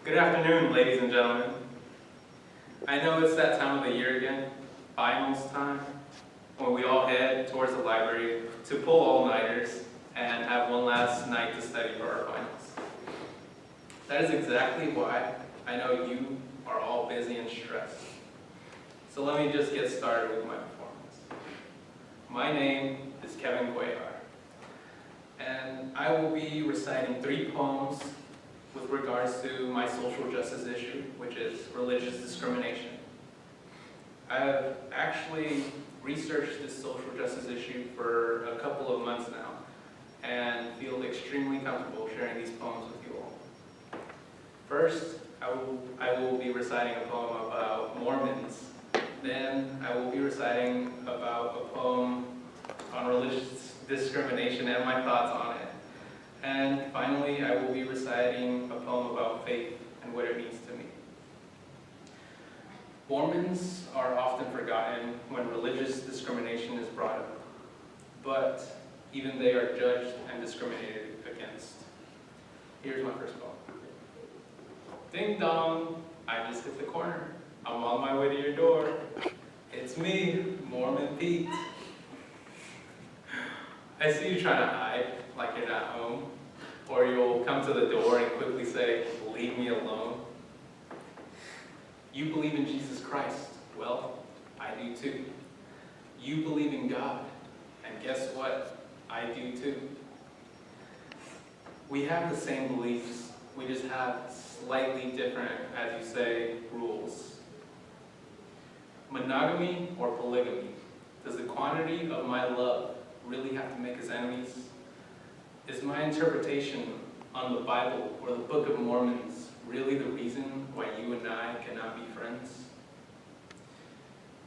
Good afternoon, ladies and gentlemen. I know it's that time of the year again, finals time, when we all head towards the library to pull all-nighters and have one last night to study for our finals. That is exactly why I know you are all busy and stressed. So let me just get started with my performance. My name is Kevin Cuellar, and I will be reciting 3 poems with regards to my social justice issue, which is religious discrimination. I have actually researched this social justice issue for a couple of months now and feel extremely comfortable sharing these poems with you all. First, I will be reciting a poem about Mormons. Then I will be reciting about a poem on religious discrimination and my thoughts on it. And finally, I will be reciting a poem about faith and what it means to me. Mormons are often forgotten when religious discrimination is brought up, but even they are judged and discriminated against. Here's my first poem. Ding dong, I just hit the corner. I'm on my way to your door. It's me, Mormon Pete. I see you trying to hide like you're not home, or you'll come to the door and quickly say, "Leave me alone." You believe in Jesus Christ. Well, I do too. You believe in God, and guess what? I do too. We have the same beliefs, we just have slightly different, as you say, rules. Monogamy or polygamy? Does the quantity of my love really have to make us enemies? Is my interpretation on the Bible or the Book of Mormons really the reason why you and I cannot be friends?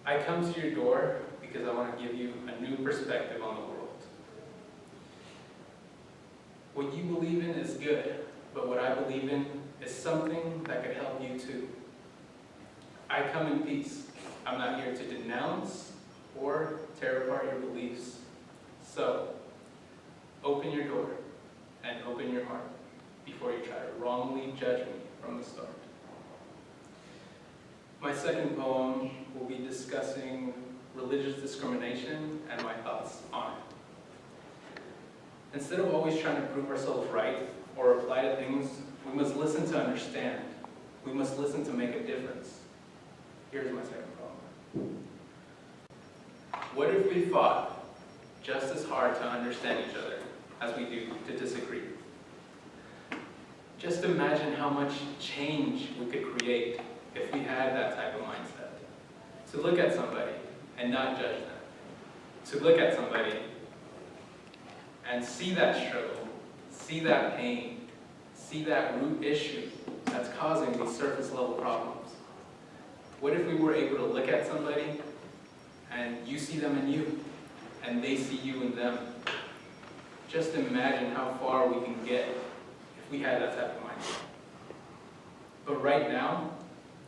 I come to your door because I want to give you a new perspective on the world. What you believe in is good, but what I believe in is something that could help you too. I come in peace. I'm not here to denounce or tear apart your beliefs. So, open your door and open your heart before you try to wrongly judge me from the start. My second poem will be discussing religious discrimination and my thoughts on it. Instead of always trying to prove ourselves right or apply to things, we must listen to understand. We must listen to make a difference. Here's my second poem. What if we fought just as hard to understand each other as we do to disagree? Just imagine how much change we could create if we had that type of mindset. To look at somebody and not judge them. To look at somebody and see that struggle, see that pain, see that root issue that's causing these surface level problems. What if we were able to look at somebody and you see them in you, and they see you in them? Just imagine how far we can get if we had that type of mindset. But right now,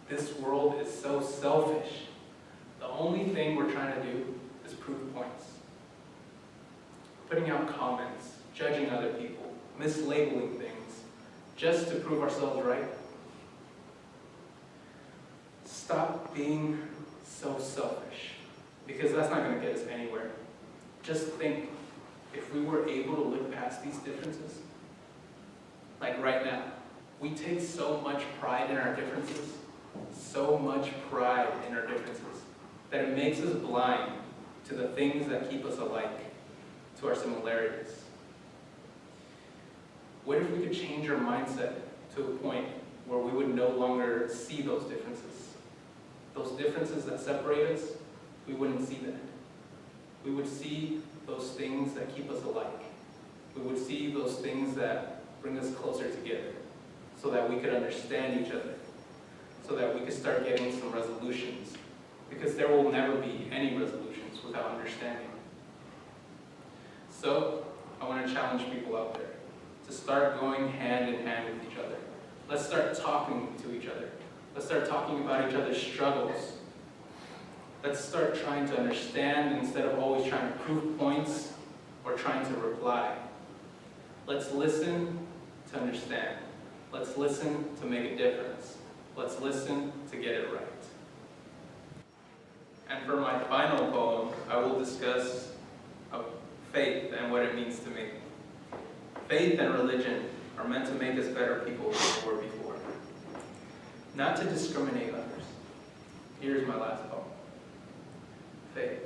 this world is so selfish. The only thing we're trying to do is prove points. Putting out comments, judging other people, mislabeling things, just to prove ourselves right. Stop being so selfish, because that's not going to get us anywhere. Just think, if we were able to look past these differences, like right now, we take so much pride in our differences, that it makes us blind to the things that keep us alike, to our similarities. What if we could change our mindset to a point where we would no longer see those differences? Those differences that separate us, we wouldn't see that. We would see those things that keep us alike. We would see those things that bring us closer together so that we could understand each other, so that we could start getting some resolutions, because there will never be any resolutions without understanding. So, I want to challenge people out there to start going hand in hand with each other. Let's start talking to each other. Let's start talking about each other's struggles. Let's start trying to understand instead of always trying to prove points or trying to reply. Let's listen to understand. Let's listen to make a difference. Let's listen to get it right. And for my final poem, I will discuss faith and what it means to me. Faith and religion are meant to make us better people than we were before, not to discriminate others. Here's my last poem. Faith.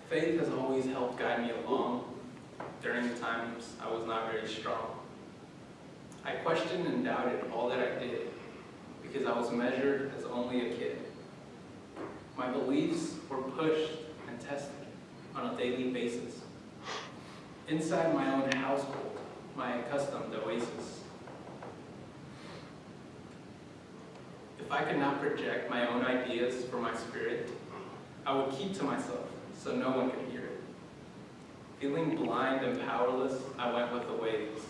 Faith has always helped guide me along during the times I was not very strong. I questioned and doubted all that I did because I was measured as only a kid. My beliefs were pushed and tested on a daily basis. Inside my own household, my accustomed oasis. If I could not project my own ideas for my spirit, I would keep to myself so no one could hear it. Feeling blind and powerless, I went with the waves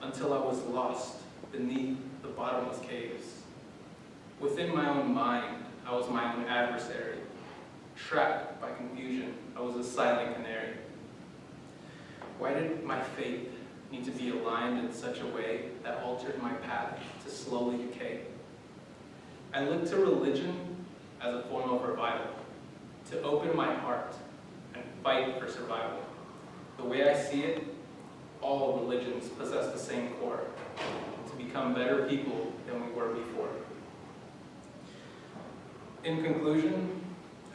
until I was lost beneath the bottomless caves. Within my own mind, I was my own adversary. Trapped by confusion, I was a silent canary. Why did my faith need to be aligned in such a way that altered my path to slowly decay? I looked to religion as a form of revival, to open my heart and fight for survival. The way I see it, all religions possess the same core, to become better people than we were before. In conclusion,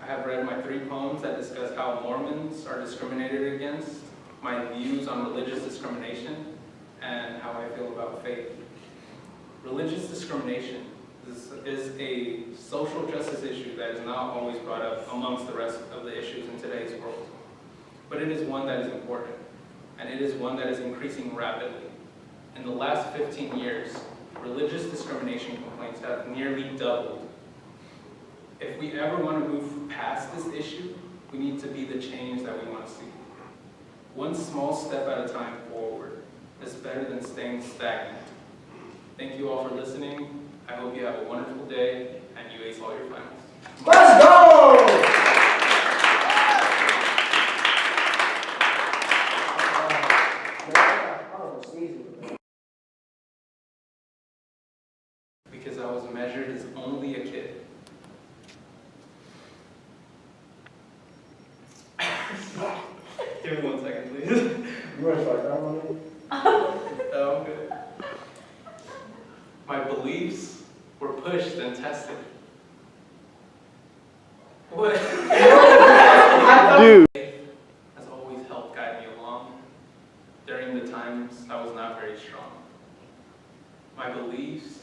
I have read my 3 poems that discuss how Mormons are discriminated against, my views on religious discrimination, and how I feel about faith. Religious discrimination is a social justice issue that is not always brought up amongst the rest of the issues in today's world. But it is one that is important, and it is one that is increasing rapidly. In the last 15 years, religious discrimination complaints have nearly doubled. If we ever want to move past this issue, we need to be the change that we want to see. One small step at a time forward is better than staying stagnant. Thank you all for listening. I hope you have a wonderful day and you ace all your finals. Let's go! Because I was measured as only a kid. Give me 1 second, please. You want to start that one? Oh, I'm good. My beliefs were pushed and tested. What? Dude. Faith has always helped guide me along during the times I was not very strong. My beliefs